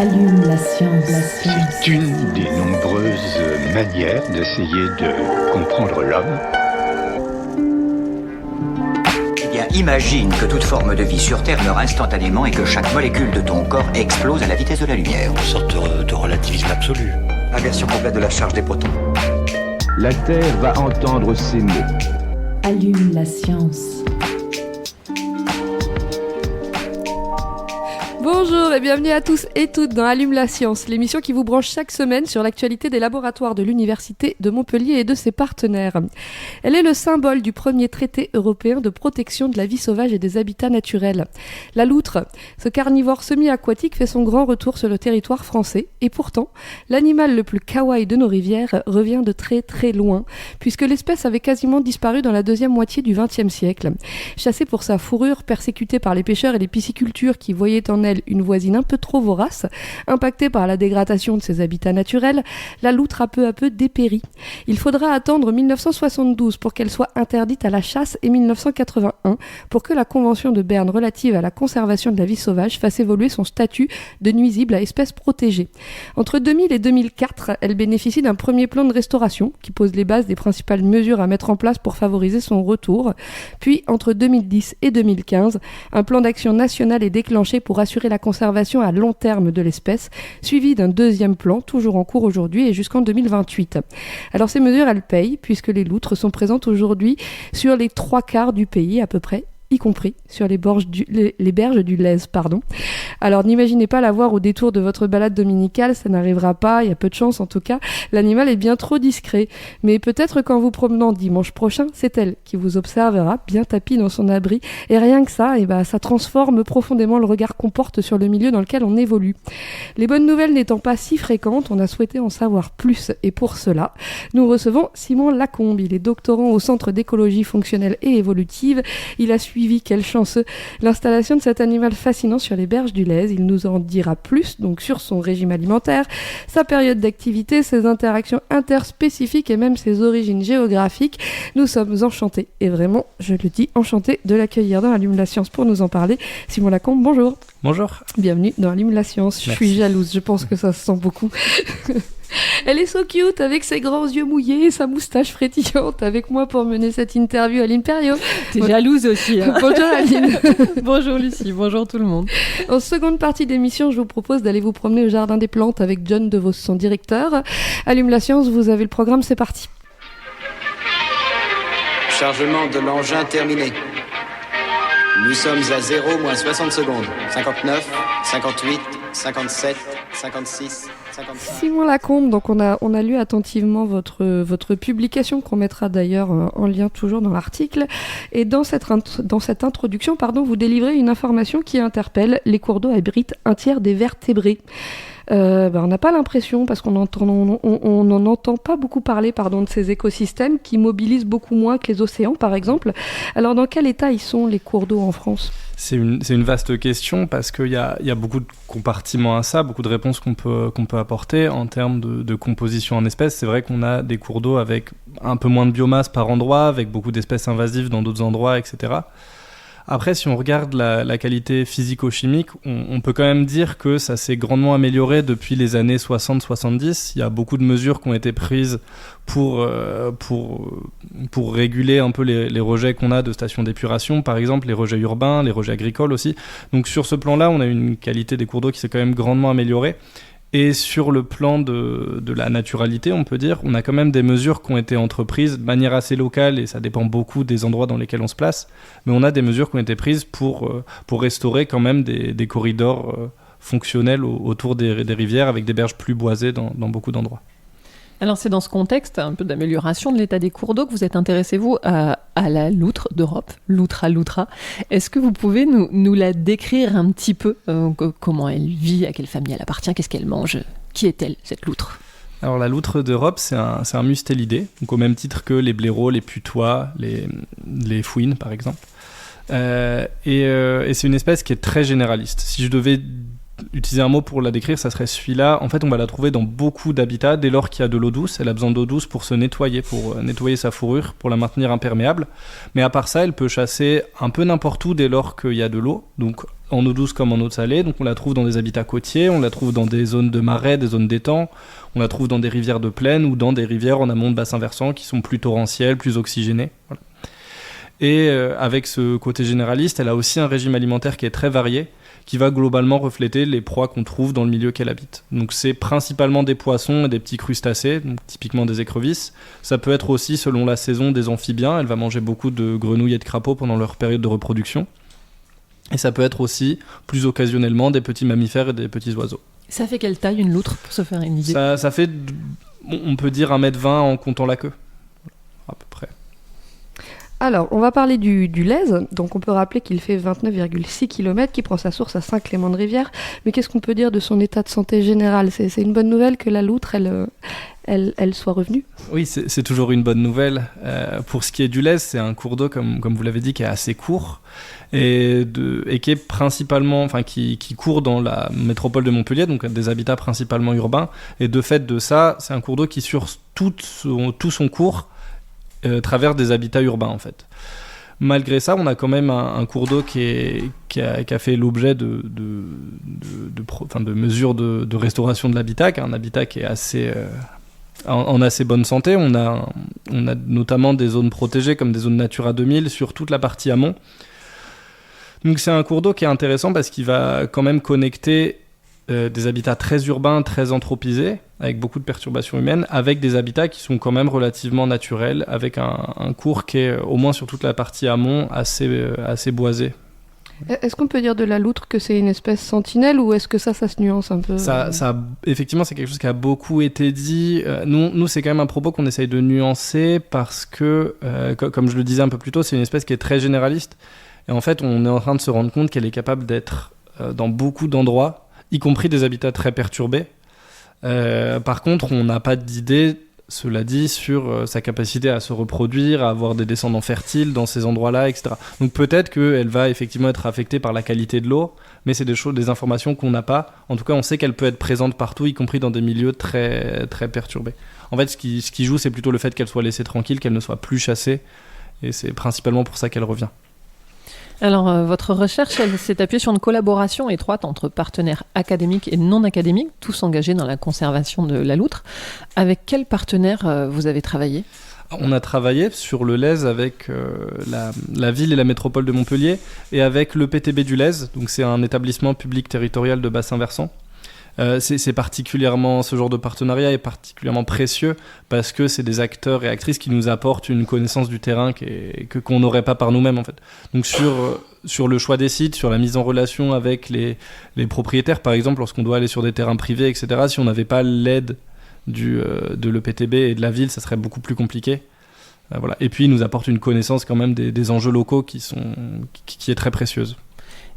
Allume la science. C'est une des nombreuses manières d'essayer de comprendre l'homme. Eh bien, imagine que toute forme de vie sur Terre meurt instantanément et que chaque molécule de ton corps explose à la vitesse de la lumière. Une sorte de relativisme absolu. Inversion complète de la charge des protons. La Terre va entendre ces mots. Allume la science. Bonjour et bienvenue à tous et toutes dans Allume la science, l'émission qui vous branche chaque semaine sur l'actualité des laboratoires de l'Université de Montpellier et de ses partenaires. Elle est le symbole du premier traité européen de protection de la vie sauvage et des habitats naturels. La loutre, ce carnivore semi-aquatique, fait son grand retour sur le territoire français et pourtant, l'animal le plus kawaii de nos rivières revient de très très loin puisque l'espèce avait quasiment disparu dans la deuxième moitié du XXe siècle. Chassée pour sa fourrure, persécutée par les pêcheurs et les piscicultures qui voyaient en elle une voisine un peu trop vorace, impactée par la dégradation de ses habitats naturels, la loutre a peu à peu dépéri. Il faudra attendre 1972 pour qu'elle soit interdite à la chasse et 1981 pour que la Convention de Berne relative à la conservation de la vie sauvage fasse évoluer son statut de nuisible à espèce protégée. Entre 2000 et 2004, elle bénéficie d'un premier plan de restauration qui pose les bases des principales mesures à mettre en place pour favoriser son retour. Puis, entre 2010 et 2015, un plan d'action national est déclenché pour assurer la conservation à long terme de l'espèce, suivi d'un deuxième plan, toujours en cours aujourd'hui et jusqu'en 2028. Alors ces mesures, elles payent, puisque les loutres sont présentes aujourd'hui sur les 3/4 du pays à peu près, y compris sur les berges du Lez. Alors n'imaginez pas la voir au détour de votre balade dominicale, ça n'arrivera pas, il y a peu de chance en tout cas, l'animal est bien trop discret. Mais peut-être qu'en vous promenant dimanche prochain, c'est elle qui vous observera, bien tapie dans son abri, et rien que ça, ça transforme profondément le regard qu'on porte sur le milieu dans lequel on évolue. Les bonnes nouvelles n'étant pas si fréquentes, on a souhaité en savoir plus, et pour cela, nous recevons Simon Lacombe. Il est doctorant au Centre d'écologie fonctionnelle et évolutive, il a suivi, quel chanceux, l'installation de cet animal fascinant sur les berges du Lez. Il nous en dira plus donc sur son régime alimentaire, sa période d'activité, ses interactions interspécifiques et même ses origines géographiques. Nous sommes enchantés, et vraiment, je le dis, enchantés de l'accueillir dans Allume la science pour nous en parler. Simon Lacombe, bonjour. Bonjour. Bienvenue dans Allume la science. Je suis jalouse, je pense que ça se sent beaucoup. Elle est so cute avec ses grands yeux mouillés et sa moustache frétillante avec moi pour mener cette interview. Aline Perriot. T'es jalouse aussi. Hein. Bonjour Aline. Bonjour Lucie, bonjour tout le monde. En seconde partie d'émission, je vous propose d'aller vous promener au Jardin des Plantes avec John DeVos, son directeur. Allume la science, vous avez le programme, c'est parti. Chargement de l'engin terminé. Nous sommes à 0 moins 60 secondes. 59, 58, 57, 56... Simon Lacombe, donc on a lu attentivement votre publication qu'on mettra d'ailleurs en lien toujours dans l'article. Et dans cette introduction, vous délivrez une information qui interpelle. Les cours d'eau abritent un tiers des vertébrés. On n'a pas l'impression, parce qu'on n'en entend pas beaucoup parler de ces écosystèmes qui mobilisent beaucoup moins que les océans par exemple. Alors dans quel état ils sont les cours d'eau en France ? C'est une vaste question parce qu'il y a beaucoup de compartiments à ça, beaucoup de réponses qu'on peut apporter en termes de composition en espèces. C'est vrai qu'on a des cours d'eau avec un peu moins de biomasse par endroit, avec beaucoup d'espèces invasives dans d'autres endroits, etc. Après, si on regarde la qualité physico-chimique, on peut quand même dire que ça s'est grandement amélioré depuis les années 60-70. Il y a beaucoup de mesures qui ont été prises pour réguler un peu les rejets qu'on a de stations d'épuration, par exemple, les rejets urbains, les rejets agricoles aussi. Donc sur ce plan-là, on a une qualité des cours d'eau qui s'est quand même grandement améliorée. Et sur le plan de la naturalité, on peut dire, on a quand même des mesures qui ont été entreprises de manière assez locale, et ça dépend beaucoup des endroits dans lesquels on se place, mais on a des mesures qui ont été prises pour restaurer quand même des corridors fonctionnels autour des rivières, avec des berges plus boisées dans beaucoup d'endroits. Alors c'est dans ce contexte un peu d'amélioration de l'état des cours d'eau que vous êtes intéressé, vous, à la loutre d'Europe, Loutra lutra. Est-ce que vous pouvez nous la décrire un petit peu, comment elle vit, à quelle famille elle appartient, qu'est-ce qu'elle mange, qui est-elle, cette loutre ? Alors la loutre d'Europe, c'est un mustélidé, donc au même titre que les blaireaux, les putois, les fouines par exemple. Et c'est une espèce qui est très généraliste. Si je devais utiliser un mot pour la décrire, ça serait celui-là. En fait, on va la trouver dans beaucoup d'habitats dès lors qu'il y a de l'eau douce. Elle a besoin d'eau douce pour se nettoyer, pour nettoyer sa fourrure, pour la maintenir imperméable. Mais à part ça, elle peut chasser un peu n'importe où dès lors qu'il y a de l'eau. Donc en eau douce comme en eau salée. Donc on la trouve dans des habitats côtiers, on la trouve dans des zones de marais, des zones d'étangs, on la trouve dans des rivières de plaine ou dans des rivières en amont de bassins versants qui sont plus torrentielles, plus oxygénées. Voilà. Et avec ce côté généraliste, elle a aussi un régime alimentaire qui est très varié, qui va globalement refléter les proies qu'on trouve dans le milieu qu'elle habite. Donc c'est principalement des poissons et des petits crustacés, donc typiquement des écrevisses. Ça peut être aussi, selon la saison, des amphibiens. Elle va manger beaucoup de grenouilles et de crapauds pendant leur période de reproduction. Et ça peut être aussi, plus occasionnellement, des petits mammifères et des petits oiseaux. Ça fait quelle taille une loutre, pour se faire une idée? Ça fait, on peut dire 1,20 m en comptant la queue, à peu près. Alors, on va parler du Lèze. Donc, on peut rappeler qu'il fait 29,6 km, qu'il prend sa source à Saint-Clément-de-Rivière. Mais qu'est-ce qu'on peut dire de son état de santé général? C'est une bonne nouvelle que la loutre, elle soit revenue? Oui, c'est toujours une bonne nouvelle. Pour ce qui est du Lèze, c'est un cours d'eau, comme vous l'avez dit, qui est assez court et qui est principalement, qui court dans la métropole de Montpellier, donc des habitats principalement urbains. Et de fait de ça, c'est un cours d'eau qui, sur tout son cours, traverse des habitats urbains en fait. Malgré ça, on a quand même un cours d'eau qui a fait l'objet de mesures de restauration de l'habitat, qui est un habitat qui est assez en assez bonne santé. On a notamment des zones protégées comme des zones Natura 2000 sur toute la partie amont. Donc c'est un cours d'eau qui est intéressant parce qu'il va quand même connecter des habitats très urbains, très anthropisés, avec beaucoup de perturbations humaines, avec des habitats qui sont quand même relativement naturels, avec un cours qui est, au moins sur toute la partie amont, assez boisé. Est-ce qu'on peut dire de la loutre que c'est une espèce sentinelle, ou est-ce que ça se nuance un peu? Effectivement, c'est quelque chose qui a beaucoup été dit. Nous, c'est quand même un propos qu'on essaye de nuancer, parce que, comme je le disais un peu plus tôt, c'est une espèce qui est très généraliste. Et en fait, on est en train de se rendre compte qu'elle est capable d'être dans beaucoup d'endroits, y compris des habitats très perturbés. Par contre, on n'a pas d'idée, cela dit, sur sa capacité à se reproduire, à avoir des descendants fertiles dans ces endroits-là, etc. Donc peut-être qu'elle va effectivement être affectée par la qualité de l'eau, mais c'est des informations qu'on n'a pas. En tout cas, on sait qu'elle peut être présente partout, y compris dans des milieux très, très perturbés. En fait, ce qui joue, c'est plutôt le fait qu'elle soit laissée tranquille, qu'elle ne soit plus chassée, et c'est principalement pour ça qu'elle revient. Alors, votre recherche, elle s'est appuyée sur une collaboration étroite entre partenaires académiques et non académiques, tous engagés dans la conservation de la loutre. Avec quels partenaires vous avez travaillé ? On a travaillé sur le Lèze avec la ville et la métropole de Montpellier, et avec le PTB du Lèze, donc c'est un établissement public territorial de bassin versant. C'est particulièrement, ce genre de partenariat est particulièrement précieux parce que c'est des acteurs et actrices qui nous apportent une connaissance du terrain qu'on n'aurait pas par nous-mêmes en fait. Donc sur le choix des sites, sur la mise en relation avec les propriétaires par exemple, lorsqu'on doit aller sur des terrains privés, etc., si on n'avait pas l'aide de l'EPTB et de la ville, ça serait beaucoup plus compliqué. Voilà. Et puis il nous apporte une connaissance quand même des enjeux locaux qui est très précieuse.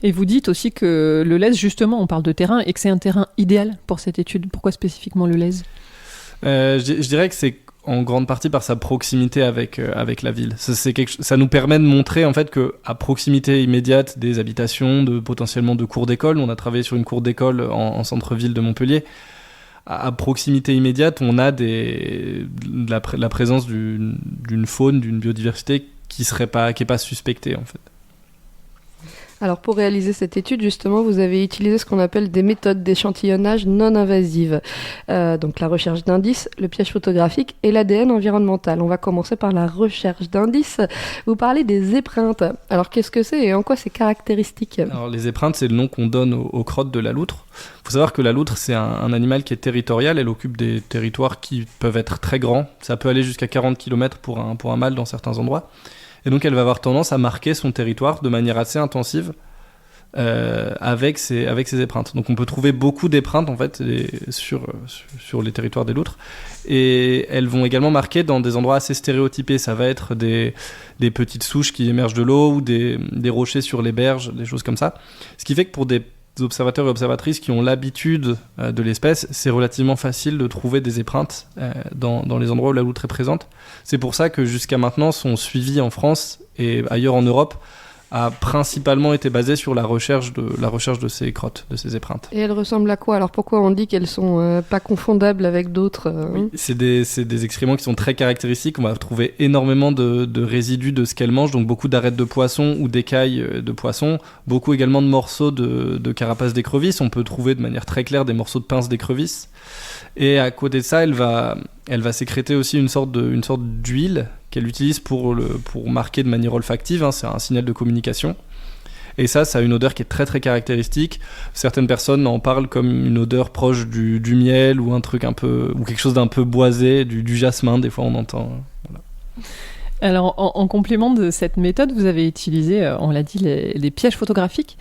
Et vous dites aussi que le Lèze, justement, on parle de terrain, et que c'est un terrain idéal pour cette étude. Pourquoi spécifiquement le Lèze ? Je dirais que c'est en grande partie par sa proximité avec la ville. Ça nous permet de montrer en fait qu'à proximité immédiate des habitations, potentiellement de cours d'école, on a travaillé sur une cour d'école en centre-ville de Montpellier, à proximité immédiate, on a la présence d'une faune, d'une biodiversité qui n'est pas suspectée en fait. Alors pour réaliser cette étude, justement, vous avez utilisé ce qu'on appelle des méthodes d'échantillonnage non invasives. Donc la recherche d'indices, le piège photographique et l'ADN environnemental. On va commencer par la recherche d'indices. Vous parlez des épreintes. Alors qu'est-ce que c'est et en quoi c'est caractéristique ? Alors les épreintes, c'est le nom qu'on donne aux crottes de la loutre. Il faut savoir que la loutre, c'est un animal qui est territorial. Elle occupe des territoires qui peuvent être très grands. Ça peut aller jusqu'à 40 km pour un mâle dans certains endroits. Et donc elle va avoir tendance à marquer son territoire de manière assez intensive avec ses épreintes. Donc on peut trouver beaucoup d'épreintes en fait sur les territoires des loutres. Et elles vont également marquer dans des endroits assez stéréotypés. Ça va être des petites souches qui émergent de l'eau ou des rochers sur les berges, des choses comme ça. Ce qui fait que pour des observateurs et observatrices qui ont l'habitude de l'espèce, c'est relativement facile de trouver des épreintes dans les endroits où la loutre est présente. C'est pour ça que jusqu'à maintenant sont suivis en France et ailleurs en Europe a principalement été basée sur la recherche de ces crottes, de ces épreintes. Et elles ressemblent à quoi? Alors pourquoi on dit qu'elles sont pas confondables avec d'autres Oui, c'est des excréments qui sont très caractéristiques. On va trouver énormément de résidus de ce qu'elles mangent, donc beaucoup d'arêtes de poisson ou d'écailles de poisson, beaucoup également de morceaux de carapace d'écrevisse. On peut trouver de manière très claire des morceaux de pince d'écrevisse. Et à côté de ça, elle va sécréter aussi une sorte d'huile qu'elle utilise pour marquer de manière olfactive, hein, c'est un signal de communication. Et ça a une odeur qui est très très caractéristique. Certaines personnes en parlent comme une odeur proche du miel ou un truc ou quelque chose d'un peu boisé, du jasmin, des fois on entend. Voilà. Alors, en complément de cette méthode, vous avez utilisé, on l'a dit, les pièges photographiques.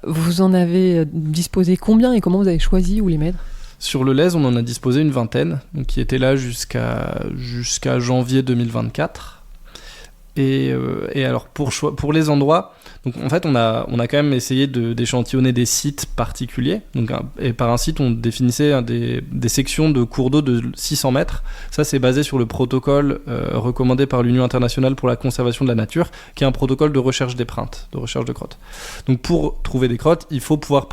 Vous en avez disposé combien et comment vous avez choisi où les mettre ? Sur le lez, on en a disposé une vingtaine, donc qui étaient là jusqu'à janvier 2024. Et alors pour les endroits, donc en fait on a quand même essayé d'échantillonner des sites particuliers. Donc, et par un site, on définissait des sections de cours d'eau de 600 mètres. Ça, c'est basé sur le protocole recommandé par l'Union internationale pour la conservation de la nature, qui est un protocole de recherche d'épreintes, de recherche de crottes. Donc pour trouver des crottes, il faut pouvoir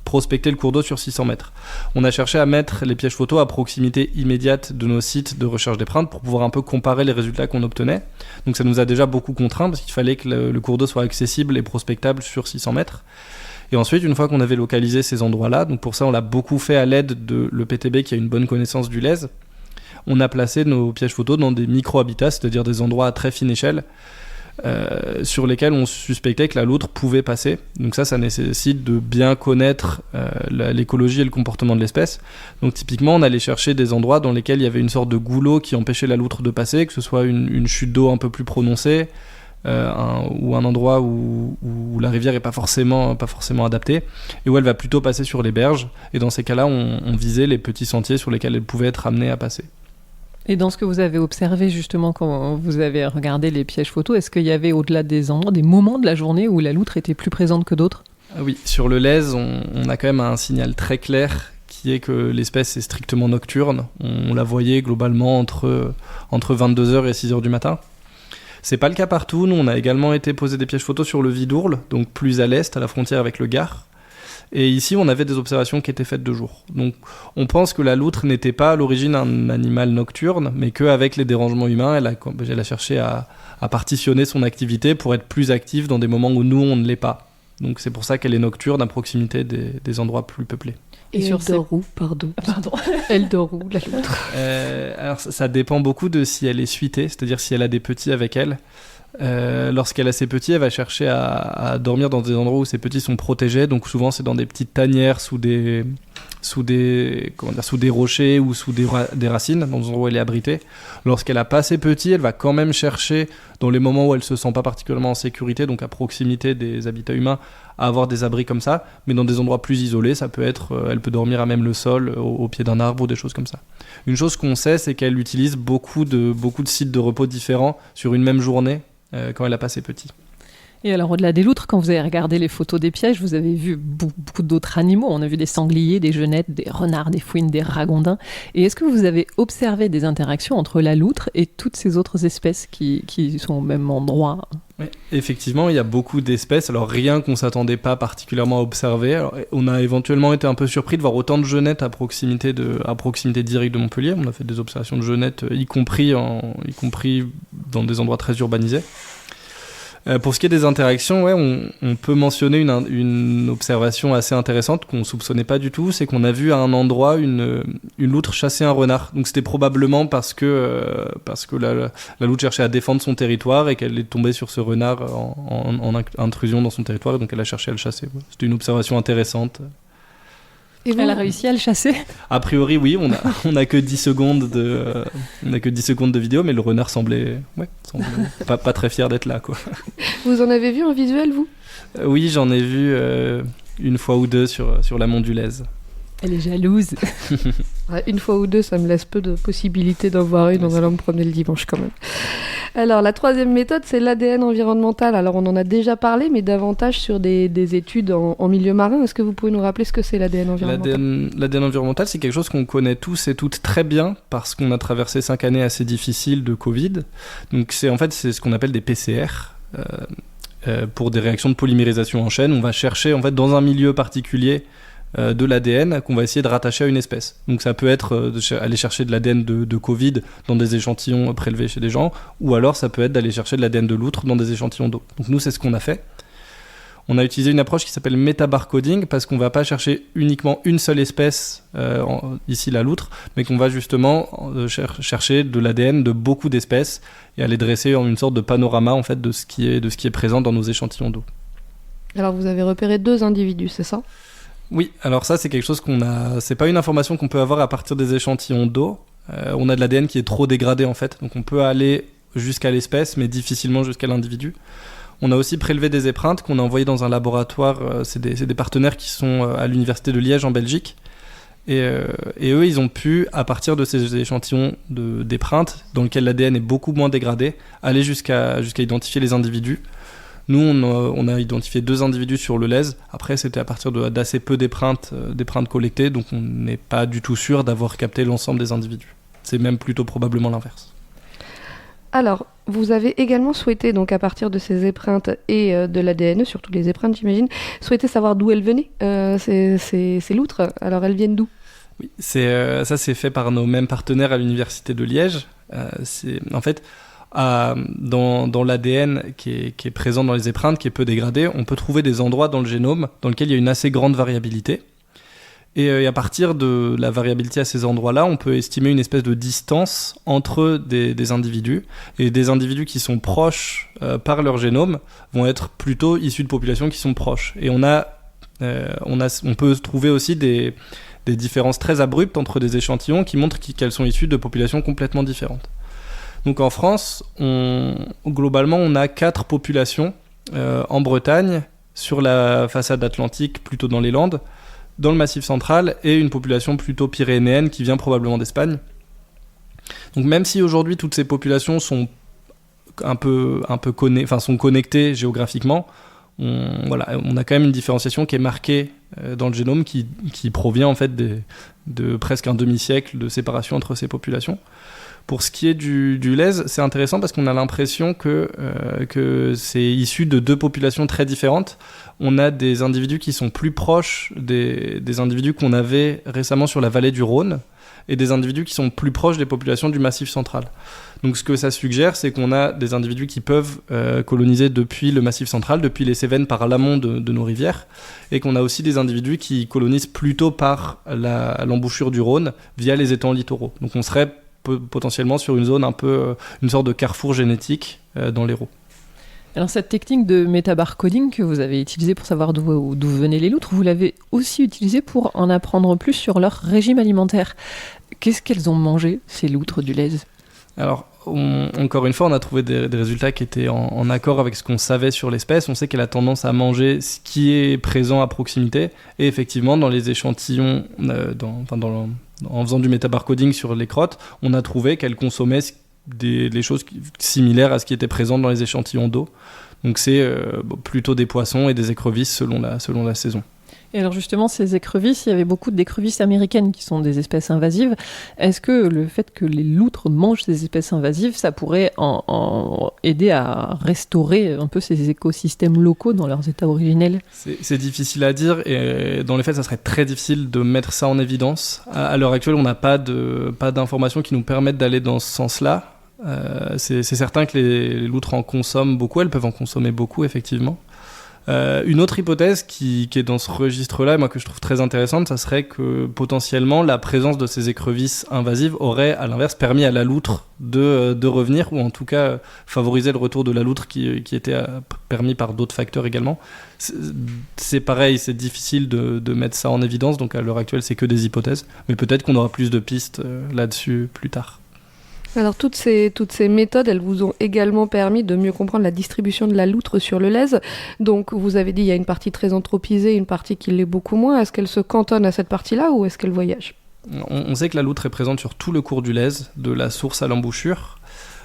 prospecter le cours d'eau sur 600 mètres. On a cherché à mettre les pièges photos à proximité immédiate de nos sites de recherche d'épreintes pour pouvoir un peu comparer les résultats qu'on obtenait. Donc ça nous a déjà beaucoup contraints parce qu'il fallait que le cours d'eau soit accessible et prospectable sur 600 mètres. Et ensuite, une fois qu'on avait localisé ces endroits-là, donc pour ça on l'a beaucoup fait à l'aide de l'EPTB qui a une bonne connaissance du lez, on a placé nos pièges photos dans des micro-habitats, c'est-à-dire des endroits à très fine échelle, sur lesquels on suspectait que la loutre pouvait passer. Donc ça nécessite de bien connaître l'écologie et le comportement de l'espèce. Donc typiquement, on allait chercher des endroits dans lesquels il y avait une sorte de goulot qui empêchait la loutre de passer, que ce soit une chute d'eau un peu plus prononcée, ou un endroit où la rivière n'est pas forcément adaptée, et où elle va plutôt passer sur les berges. Et dans ces cas-là, on visait les petits sentiers sur lesquels elle pouvait être amenée à passer. Et dans ce que vous avez observé justement quand vous avez regardé les pièges photos, est-ce qu'il y avait au-delà des endroits, des moments de la journée où la loutre était plus présente que d'autres ? Oui, sur le lez, on a quand même un signal très clair qui est que l'espèce est strictement nocturne. On la voyait globalement entre 22h et 6h du matin. C'est pas le cas partout. Nous, on a également été poser des pièges photos sur le Vidourle, donc plus à l'est, à la frontière avec le Gard. Et ici, on avait des observations qui étaient faites de jour. Donc, on pense que la loutre n'était pas à l'origine un animal nocturne, mais qu'avec les dérangements humains, elle a cherché à partitionner son activité pour être plus active dans des moments où nous, on ne l'est pas. Donc, c'est pour ça qu'elle est nocturne à proximité des endroits plus peuplés. Et sur dort où, pardon. Elle dort où, la loutre Alors, ça dépend beaucoup de si elle est suitée, c'est-à-dire si elle a des petits avec elle. Lorsqu'elle a ses petits, elle va chercher à dormir dans des endroits où ses petits sont protégés. Donc souvent c'est dans des petites tanières sous des rochers ou sous des racines, dans des endroits où elle est abritée. Lorsqu'elle a pas ses petits, elle va quand même chercher dans les moments où elle se sent pas particulièrement en sécurité, donc à proximité des habitats humains, à avoir des abris comme ça. Mais dans des endroits plus isolés, ça peut être, elle peut dormir à même le sol, au pied d'un arbre ou des choses comme ça. Une chose qu'on sait, c'est qu'elle utilise beaucoup de sites de repos différents sur une même journée. Quand elle a pas ses petits. Et alors au-delà des loutres, quand vous avez regardé les photos des pièges, vous avez vu beaucoup d'autres animaux. On a vu des sangliers, des genettes, des renards, des fouines, des ragondins. Et est-ce que vous avez observé des interactions entre la loutre et toutes ces autres espèces qui sont au même endroit ? Oui, effectivement, il y a beaucoup d'espèces. Alors rien qu'on s'attendait pas particulièrement à observer. Alors, on a éventuellement été un peu surpris de voir autant de genettes à proximité directe de Montpellier. On a fait des observations de genettes, y compris dans des endroits très urbanisés. Pour ce qui est des interactions, on peut mentionner une observation assez intéressante qu'on ne soupçonnait pas du tout, c'est qu'on a vu à un endroit une loutre chasser un renard. Donc c'était probablement parce que la loutre cherchait à défendre son territoire et qu'elle est tombée sur ce renard en intrusion dans son territoire, et donc elle a cherché à le chasser. C'était une observation intéressante. Et elle a réussi à le chasser ? A priori, oui, on a que 10 secondes de vidéo, mais le renard semblait pas très fier d'être là, quoi. Vous en avez vu en visuel, vous ? Oui, j'en ai vu une fois ou deux sur l'amont du Lez. Elle est jalouse. Une fois ou deux, ça me laisse peu de possibilités d'en voir une. On allant me promener le dimanche quand même. Alors, la troisième méthode, c'est l'ADN environnemental. Alors, on en a déjà parlé, mais davantage sur des études en milieu marin. Est-ce que vous pouvez nous rappeler ce que c'est l'ADN environnemental ? L'ADN environnemental, c'est quelque chose qu'on connaît tous et toutes très bien parce qu'on a traversé 5 années assez difficiles de Covid. Donc, c'est ce qu'on appelle des PCR. Pour des réactions de polymérisation en chaîne, on va chercher en fait dans un milieu particulier de l'ADN qu'on va essayer de rattacher à une espèce. Donc ça peut être aller chercher de l'ADN de Covid dans des échantillons prélevés chez des gens, ou alors ça peut être d'aller chercher de l'ADN de loutre dans des échantillons d'eau. Donc nous, c'est ce qu'on a fait. On a utilisé une approche qui s'appelle métabarcoding parce qu'on ne va pas chercher uniquement une seule espèce, ici la loutre, mais qu'on va justement chercher de l'ADN de beaucoup d'espèces et aller dresser en une sorte de panorama en fait, de ce qui est présent dans nos échantillons d'eau. Alors vous avez repéré 2 individus, c'est ça ? Oui, alors ça c'est quelque chose c'est pas une information qu'on peut avoir à partir des échantillons d'eau. On a de l'ADN qui est trop dégradé en fait, donc on peut aller jusqu'à l'espèce mais difficilement jusqu'à l'individu. On a aussi prélevé des épreintes qu'on a envoyées dans un laboratoire, c'est des partenaires qui sont à l'université de Liège en Belgique. Et eux, ils ont pu, à partir de ces échantillons d'épreintes, dans lesquels l'ADN est beaucoup moins dégradé, aller jusqu'à identifier les individus. Nous, on a identifié 2 individus sur le lèse. Après, c'était à partir d'assez peu d'épreintes collectées, donc on n'est pas du tout sûr d'avoir capté l'ensemble des individus. C'est même plutôt probablement l'inverse. Alors, vous avez également souhaité, donc à partir de ces épreintes et de l'ADN, surtout les épreintes j'imagine, souhaité savoir d'où elles venaient, ces loutres. Alors elles viennent d'où ? Oui, ça c'est fait par nos mêmes partenaires à l'université de Liège. En fait, dans l'ADN qui est présent dans les épreintes, qui est peu dégradé, on peut trouver des endroits dans le génome dans lesquels il y a une assez grande variabilité. Et à partir de la variabilité à ces endroits-là, on peut estimer une espèce de distance entre des individus. Et des individus qui sont proches par leur génome vont être plutôt issus de populations qui sont proches. Et on peut trouver aussi des différences très abruptes entre des échantillons qui montrent qu'elles sont issues de populations complètement différentes. Donc en France, globalement, on a 4 populations en Bretagne, sur la façade atlantique, plutôt dans les Landes, dans le Massif central, et une population plutôt pyrénéenne qui vient probablement d'Espagne. Donc même si aujourd'hui toutes ces populations sont sont connectées géographiquement, on a quand même une différenciation qui est marquée dans le génome qui provient en fait de presque un demi-siècle de séparation entre ces populations. Pour ce qui est du lèse, c'est intéressant parce qu'on a l'impression que c'est issu de 2 populations très différentes. On a des individus qui sont plus proches des individus qu'on avait récemment sur la vallée du Rhône et des individus qui sont plus proches des populations du Massif central. Donc ce que ça suggère, c'est qu'on a des individus qui peuvent coloniser depuis le Massif central, depuis les Cévennes par l'amont de nos rivières, et qu'on a aussi des individus qui colonisent plutôt par l'embouchure du Rhône via les étangs littoraux. Donc on serait potentiellement sur une zone un peu une sorte de carrefour génétique dans l'Hérault. Alors cette technique de métabarcoding que vous avez utilisée pour savoir d'où venaient les loutres, vous l'avez aussi utilisée pour en apprendre plus sur leur régime alimentaire. Qu'est-ce qu'elles ont mangé, ces loutres du lèse ? Alors, encore une fois, on a trouvé des résultats qui étaient en accord avec ce qu'on savait sur l'espèce. On sait qu'elle a tendance à manger ce qui est présent à proximité. Et effectivement, dans les échantillons, en faisant du métabarcoding sur les crottes, on a trouvé qu'elle consommait des choses similaires à ce qui était présent dans les échantillons d'eau. Donc c'est plutôt des poissons et des écrevisses selon la saison. Et alors justement, ces écrevisses, il y avait beaucoup d'écrevisses américaines qui sont des espèces invasives. Est-ce que le fait que les loutres mangent ces espèces invasives, ça pourrait en aider à restaurer un peu ces écosystèmes locaux dans leurs états originels ? C'est difficile à dire et dans les faits, ça serait très difficile de mettre ça en évidence. À l'heure actuelle, on n'a pas d'informations qui nous permettent d'aller dans ce sens-là. C'est certain que les loutres en consomment beaucoup, elles peuvent en consommer beaucoup, effectivement. Une autre hypothèse qui est dans ce registre-là, moi que je trouve très intéressante, ça serait que potentiellement la présence de ces écrevisses invasives aurait à l'inverse permis à la loutre de revenir, ou en tout cas favoriser le retour de la loutre qui était permis par d'autres facteurs également. C'est pareil, c'est difficile de mettre ça en évidence, donc à l'heure actuelle c'est que des hypothèses, mais peut-être qu'on aura plus de pistes là-dessus plus tard. Alors toutes ces méthodes, elles vous ont également permis de mieux comprendre la distribution de la loutre sur le lèse. Donc vous avez dit il y a une partie très anthropisée, une partie qui l'est beaucoup moins. Est-ce qu'elle se cantonne à cette partie-là ou est-ce qu'elle voyage ? On sait que la loutre est présente sur tout le cours du lèse, de la source à l'embouchure.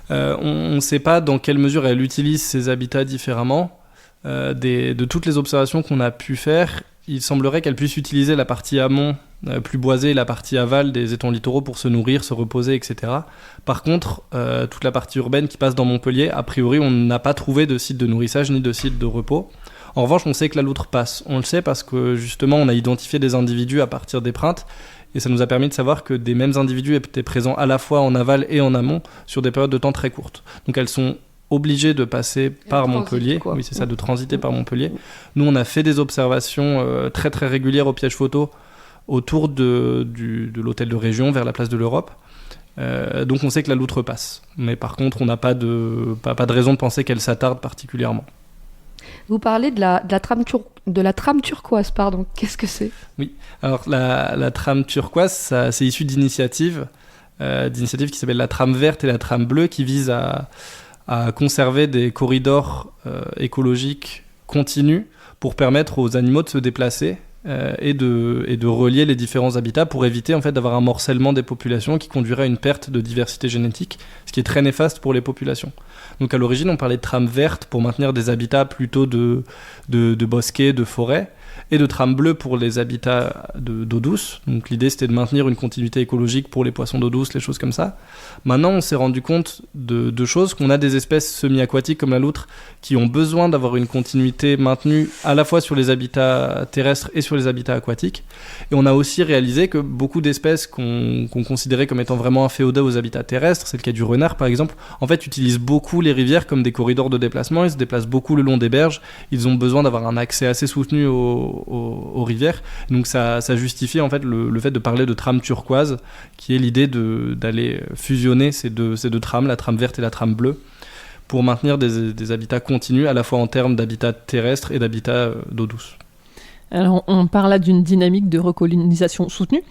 On ne sait pas dans quelle mesure elle utilise ces habitats différemment. De toutes les observations qu'on a pu faire, il semblerait qu'elle puisse utiliser la partie amont plus boisée et la partie aval des étangs littoraux pour se nourrir, se reposer, etc. Par contre, toute la partie urbaine qui passe dans Montpellier, a priori, on n'a pas trouvé de site de nourrissage ni de site de repos. En revanche, on sait que la loutre passe. On le sait parce que justement, on a identifié des individus à partir d'épreintes et ça nous a permis de savoir que des mêmes individus étaient présents à la fois en aval et en amont sur des périodes de temps très courtes. Donc elles sont obligées de passer par Montpellier. Oui, c'est ça, de transiter par Montpellier. Nous, on a fait des observations très très régulières au piège photo autour de l'hôtel de région vers la place de l'Europe. Donc on sait que la loutre passe. Mais par contre, on n'a pas de raison de penser qu'elle s'attarde particulièrement. Vous parlez de la trame turquoise, pardon. Qu'est-ce que c'est ? Oui, alors la trame turquoise, c'est issu d'initiatives qui s'appellent la trame verte et la trame bleue, qui visent à conserver des corridors écologiques continus pour permettre aux animaux de se déplacer et de relier les différents habitats pour éviter en fait d'avoir un morcellement des populations qui conduirait à une perte de diversité génétique, ce qui est très néfaste pour les populations. Donc à l'origine, on parlait de trame verte pour maintenir des habitats plutôt de bosquets, de forêts, et de trame bleue pour les habitats d'eau douce. Donc l'idée, c'était de maintenir une continuité écologique pour les poissons d'eau douce, les choses comme ça. Maintenant, on s'est rendu compte de deux choses, qu'on a des espèces semi-aquatiques comme la loutre qui ont besoin d'avoir une continuité maintenue à la fois sur les habitats terrestres et sur les habitats aquatiques. Et on a aussi réalisé que beaucoup d'espèces qu'on considérait comme étant vraiment inféodées aux habitats terrestres, c'est le cas du renard par exemple, en fait utilisent beaucoup les rivières comme des corridors de déplacement, ils se déplacent beaucoup le long des berges, ils ont besoin d'avoir un accès assez soutenu aux rivières. Donc ça justifie en fait le fait de parler de trame turquoise, qui est l'idée d'aller fusionner ces deux trames, la trame verte et la trame bleue, pour maintenir des habitats continus à la fois en termes d'habitats terrestres et d'habitats d'eau douce. Alors, on parle là d'une dynamique de recolonisation soutenue,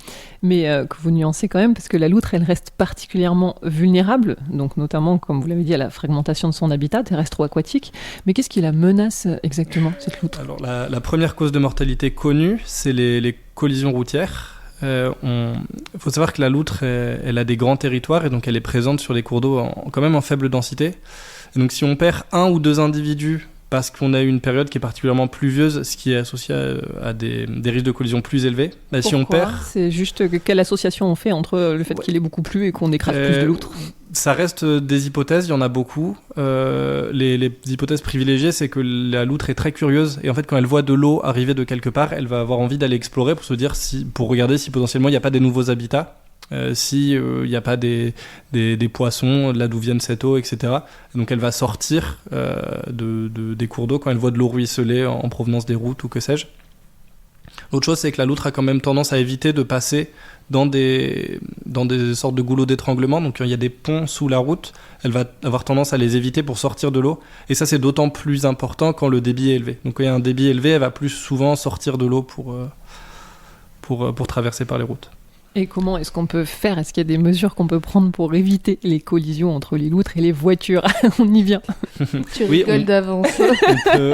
mais que vous nuancez quand même, parce que la loutre, elle reste particulièrement vulnérable, donc notamment, comme vous l'avez dit, à la fragmentation de son habitat, terrestre ou aquatique. Mais qu'est-ce qui la menace exactement, cette loutre ? Alors, la première cause de mortalité connue, c'est les collisions routières. Il faut savoir que la loutre, elle a des grands territoires, et donc elle est présente sur les cours d'eau quand même en faible densité. Et donc si on perd un ou deux individus parce qu'on a eu une période qui est particulièrement pluvieuse, ce qui est associé à des risques de collision plus élevés. Si on perd... C'est juste quelle association on fait entre le fait qu'il ait beaucoup plu et qu'on écrase plus de loutres ? Ça reste des hypothèses, il y en a beaucoup. Les hypothèses privilégiées, c'est que la loutre est très curieuse et en fait quand elle voit de l'eau arriver de quelque part, elle va avoir envie d'aller explorer pour se dire pour regarder si potentiellement il n'y a pas des nouveaux habitats. Si il n'y a pas des poissons là d'où viennent cette eau, etc. Donc elle va sortir des cours d'eau quand elle voit de l'eau ruisseler en provenance des routes ou que sais-je. L'autre chose, c'est que la loutre a quand même tendance à éviter de passer dans des sortes de goulots d'étranglement. Donc il y a des ponts sous la route, elle va avoir tendance à les éviter pour sortir de l'eau. Et ça, c'est d'autant plus important quand le débit est élevé. Donc quand il y a un débit élevé, elle va plus souvent sortir de l'eau pour traverser par les routes. Et comment est-ce qu'on peut faire ? Est-ce qu'il y a des mesures qu'on peut prendre pour éviter les collisions entre les loutres et les voitures ? On y vient. Tu rigoles d'avance.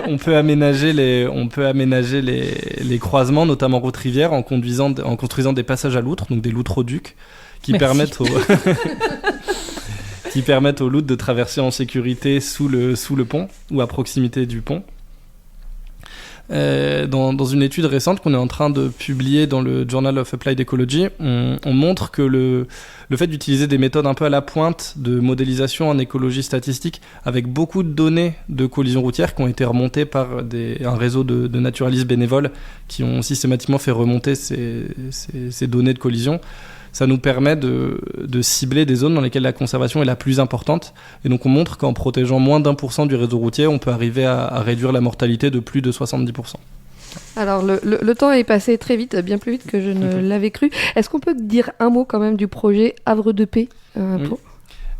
On peut aménager les croisements, notamment route-rivière, en construisant des passages à loutres, donc des loutres-ducs, qui permettent aux loutres de traverser en sécurité sous le pont ou à proximité du pont. Dans une étude récente qu'on est en train de publier dans le Journal of Applied Ecology, on montre que le fait d'utiliser des méthodes un peu à la pointe de modélisation en écologie statistique, avec beaucoup de données de collisions routières qui ont été remontées par un réseau de naturalistes bénévoles qui ont systématiquement fait remonter ces données de collision, ça nous permet de cibler des zones dans lesquelles la conservation est la plus importante. Et donc on montre qu'en protégeant moins d'1% du réseau routier, on peut arriver à réduire la mortalité de plus de 70%. Alors le temps est passé très vite, bien plus vite que je ne l'avais cru. Est-ce qu'on peut dire un mot quand même du projet Havre de Paix Oui.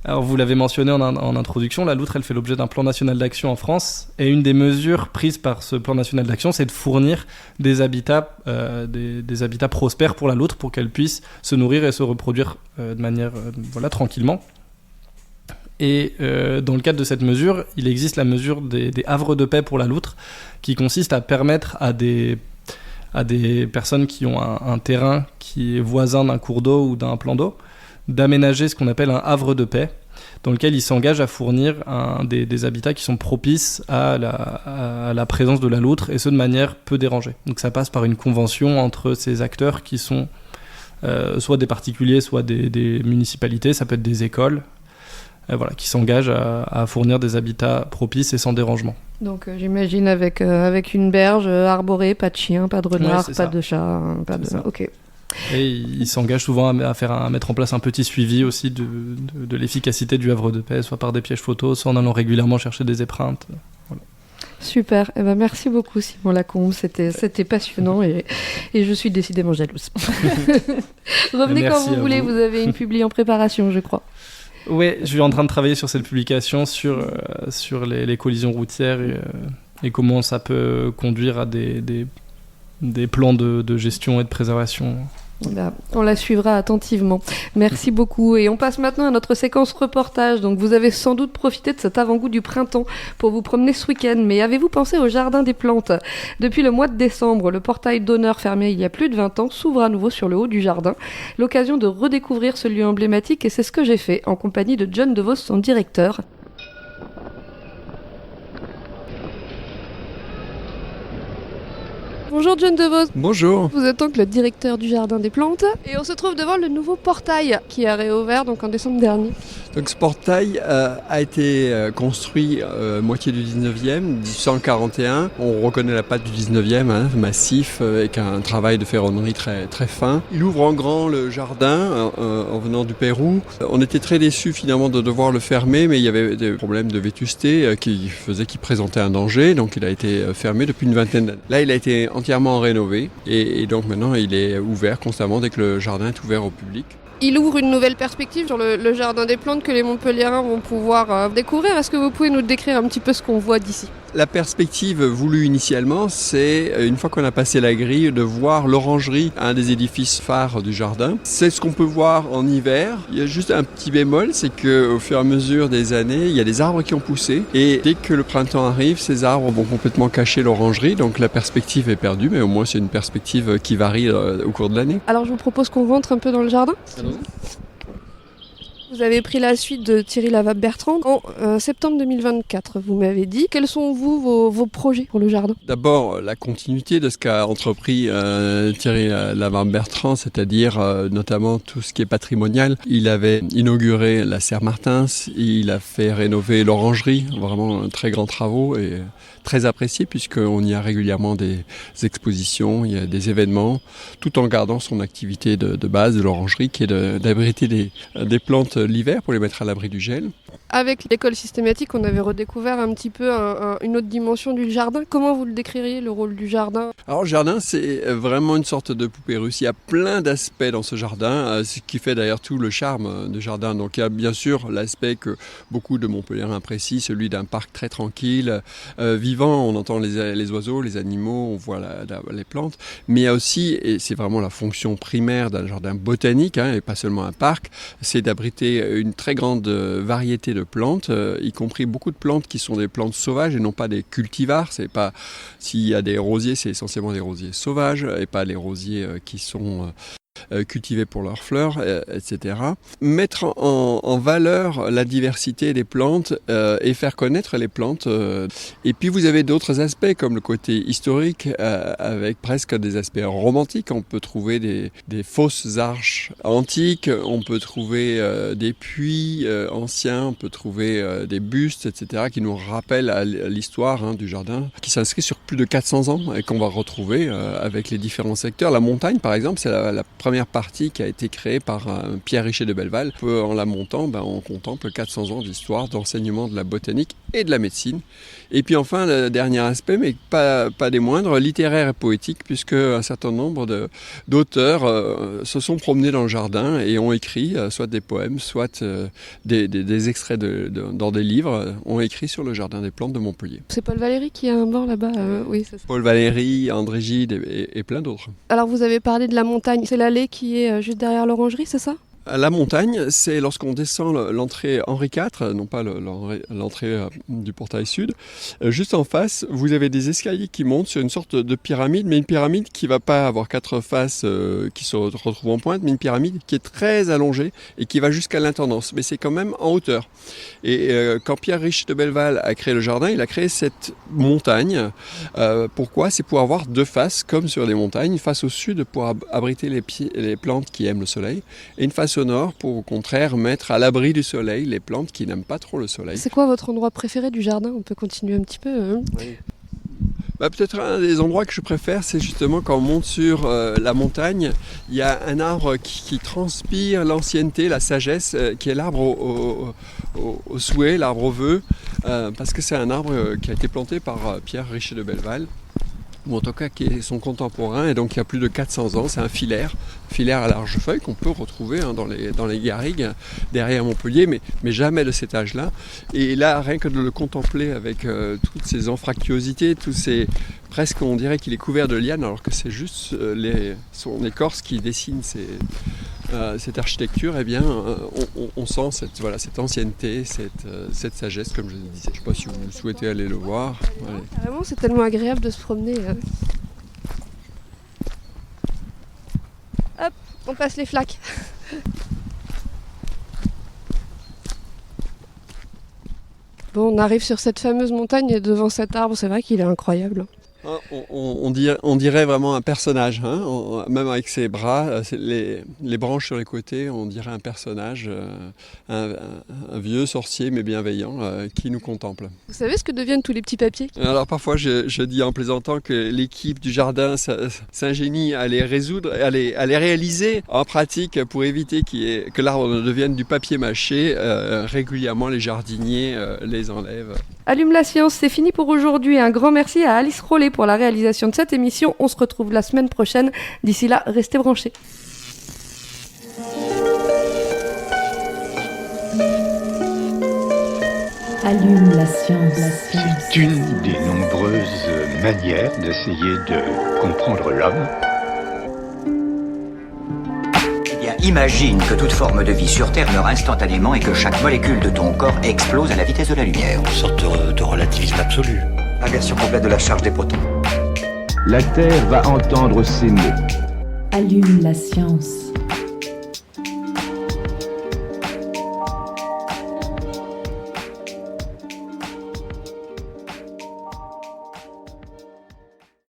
Alors vous l'avez mentionné en introduction, la loutre elle fait l'objet d'un plan national d'action en France et une des mesures prises par ce plan national d'action, c'est de fournir des habitats prospères pour la loutre pour qu'elle puisse se nourrir et se reproduire de manière tranquillement. Et dans le cadre de cette mesure, il existe la mesure des havres de paix pour la loutre qui consiste à permettre à des personnes qui ont un terrain qui est voisin d'un cours d'eau ou d'un plan d'eau d'aménager ce qu'on appelle un havre de paix. dans lequel il s'engage à fournir des habitats qui sont propices à la présence de la loutre, et ce de manière peu dérangée. Donc ça passe par une convention entre ces acteurs qui sont soit des particuliers, soit des municipalités, ça peut être des écoles, qui s'engagent à fournir des habitats propices et sans dérangement. Donc j'imagine avec une berge arborée, pas de chien, pas de renard, pas de chat, pas de... Ok. Et il s'engage souvent à mettre en place un petit suivi aussi de l'efficacité du havre de paix, soit par des pièges photos, soit en allant régulièrement chercher des épreintes. Voilà. Super, merci beaucoup Simon Lacombe, c'était passionnant et je suis décidément jalouse. Revenez quand vous voulez, vous avez une publi en préparation je crois. Oui, je suis en train de travailler sur cette publication sur les collisions routières et comment ça peut conduire à des plans de gestion et de préservation. On la suivra attentivement. Merci beaucoup. Et on passe maintenant à notre séquence reportage. Donc vous avez sans doute profité de cet avant-goût du printemps pour vous promener ce week-end. Mais avez-vous pensé au Jardin des Plantes ? Depuis le mois de décembre, le portail d'honneur fermé il y a plus de 20 ans s'ouvre à nouveau sur le haut du jardin. L'occasion de redécouvrir ce lieu emblématique et c'est ce que j'ai fait en compagnie de John DeVos, son directeur. Bonjour John DeVos. Bonjour. Vous êtes donc le directeur du Jardin des Plantes et on se trouve devant le nouveau portail qui a réouvert donc en décembre dernier. Donc ce portail a été construit moitié du 19e, 1841. On reconnaît la patte du 19e, massif, avec un travail de ferronnerie très, très fin. Il ouvre en grand le jardin en venant du Pérou. On était très déçus finalement de devoir le fermer, mais il y avait des problèmes de vétusté qui faisaient qu'il présentait un danger, donc il a été fermé depuis une vingtaine d'années. Là, il a été entièrement rénové et donc maintenant il est ouvert constamment dès que le jardin est ouvert au public. Il ouvre une nouvelle perspective sur le Jardin des Plantes que les Montpelliérains vont pouvoir découvrir. Est-ce que vous pouvez nous décrire un petit peu ce qu'on voit d'ici ? La perspective voulue initialement, c'est, une fois qu'on a passé la grille, de voir l'orangerie, un des édifices phares du jardin. C'est ce qu'on peut voir en hiver. Il y a juste un petit bémol, c'est qu'au fur et à mesure des années, il y a des arbres qui ont poussé. Et dès que le printemps arrive, ces arbres vont complètement cacher l'orangerie. Donc la perspective est perdue, mais au moins c'est une perspective qui varie au cours de l'année. Alors je vous propose qu'on rentre un peu dans le jardin. Vous avez pris la suite de Thierry Lavabe-Bertrand en septembre 2024, vous m'avez dit. Quels sont vos projets pour le jardin ? D'abord, la continuité de ce qu'a entrepris Thierry Lavabe-Bertrand, c'est-à-dire notamment tout ce qui est patrimonial. Il avait inauguré la Serre Martins, il a fait rénover l'orangerie, vraiment très grands travaux et très apprécié puisqu'on y a régulièrement des expositions, il y a des événements, tout en gardant son activité de base de l'orangerie qui est d'abriter des plantes l'hiver pour les mettre à l'abri du gel. Avec l'école systématique, on avait redécouvert un petit peu une autre dimension du jardin. Comment vous le décririez, le rôle du jardin ? Alors le jardin, c'est vraiment une sorte de poupée russe. Il y a plein d'aspects dans ce jardin, ce qui fait d'ailleurs tout le charme du jardin. Donc il y a bien sûr l'aspect que beaucoup de Montpelliérains apprécient, celui d'un parc très tranquille, vivant. On entend les oiseaux, les animaux, on voit les plantes. Mais il y a aussi, et c'est vraiment la fonction primaire d'un jardin botanique, et pas seulement un parc, c'est d'abriter une très grande variété de plantes, y compris beaucoup de plantes qui sont des plantes sauvages et non pas des cultivars. C'est pas, s'il y a des rosiers, c'est essentiellement des rosiers sauvages et pas les rosiers qui sont cultivés pour leurs fleurs, etc. Mettre en valeur la diversité des plantes et faire connaître les plantes. Et puis vous avez d'autres aspects comme le côté historique avec presque des aspects romantiques. On peut trouver des fausses arches antiques, on peut trouver des puits anciens, on peut trouver des bustes, etc. qui nous rappellent à l'histoire du jardin, qui s'inscrit sur plus de 400 ans et qu'on va retrouver avec les différents secteurs. La montagne, par exemple, c'est la première partie qui a été créée par Pierre Richer de Belleval. En la montant, on contemple 400 ans d'histoire, d'enseignement de la botanique et de la médecine. Et puis enfin, le dernier aspect, mais pas des moindres, littéraire et poétique, puisque un certain nombre d'auteurs se sont promenés dans le jardin et ont écrit soit des poèmes, soit des extraits dans des livres, ont écrit sur le jardin des plantes de Montpellier. C'est Paul Valéry qui a un banc là-bas, oui, c'est ça. Paul Valéry, André Gide et plein d'autres. Alors vous avez parlé de la montagne, c'est l'allée qui est juste derrière l'orangerie, c'est ça ? La montagne, c'est lorsqu'on descend l'entrée Henri IV, non pas l'entrée du portail sud. Juste en face, vous avez des escaliers qui montent sur une sorte de pyramide, mais une pyramide qui ne va pas avoir 4 faces qui se retrouvent en pointe, mais une pyramide qui est très allongée et qui va jusqu'à l'intendance. Mais c'est quand même en hauteur. Et quand Pierre Richer de Belleval a créé le jardin, il a créé cette montagne. Pourquoi ? C'est pour avoir 2 faces, comme sur des montagnes, une face au sud pour abriter les plantes qui aiment le soleil, et une face au nord pour au contraire mettre à l'abri du soleil les plantes qui n'aiment pas trop le soleil. C'est quoi votre endroit préféré du jardin ? On peut continuer un petit peu. Oui. Peut-être un des endroits que je préfère, c'est justement quand on monte sur la montagne. Il y a un arbre qui transpire l'ancienneté, la sagesse, qui est l'arbre au souhait, l'arbre au vœu, parce que c'est un arbre qui a été planté par Pierre Richer de Belleval, ou en tout cas qui est son contemporain, et donc il y a plus de 400 ans. C'est un filaire à large feuille qu'on peut retrouver dans les garrigues derrière Montpellier, mais jamais de cet âge-là. Et là, rien que de le contempler avec toutes ces anfractuosités, presque on dirait qu'il est couvert de lianes, alors que c'est juste son écorce qui dessine cette architecture. Eh bien, on sent cette ancienneté, cette sagesse, comme je le disais. Je ne sais pas si vous souhaitez aller le voir. Allez. Vraiment, c'est tellement agréable de se promener. Hop, on passe les flaques. Bon, on arrive sur cette fameuse montagne et devant cet arbre, c'est vrai qu'il est incroyable. On dirait vraiment un personnage, hein, même avec ses bras, les branches sur les côtés, on dirait un personnage, un vieux sorcier mais bienveillant qui nous contemple. Vous savez ce que deviennent tous les petits papiers ? Alors parfois je dis en plaisantant que l'équipe du jardin s'ingénie à les résoudre, à les réaliser en pratique pour éviter que l'arbre ne devienne du papier mâché. Régulièrement les jardiniers les enlèvent. Allume la science, c'est fini pour aujourd'hui. Un grand merci à Alice Rollet pour la réalisation de cette émission. On se retrouve la semaine prochaine. D'ici là, restez branchés. Allume la science. C'est une des nombreuses manières d'essayer de comprendre l'homme. Imagine que toute forme de vie sur Terre meurt instantanément et que chaque molécule de ton corps explose à la vitesse de la lumière. Une sorte de relativisme absolu. Inversion complète de la charge des protons. La Terre va entendre s'aimer. Allume la science.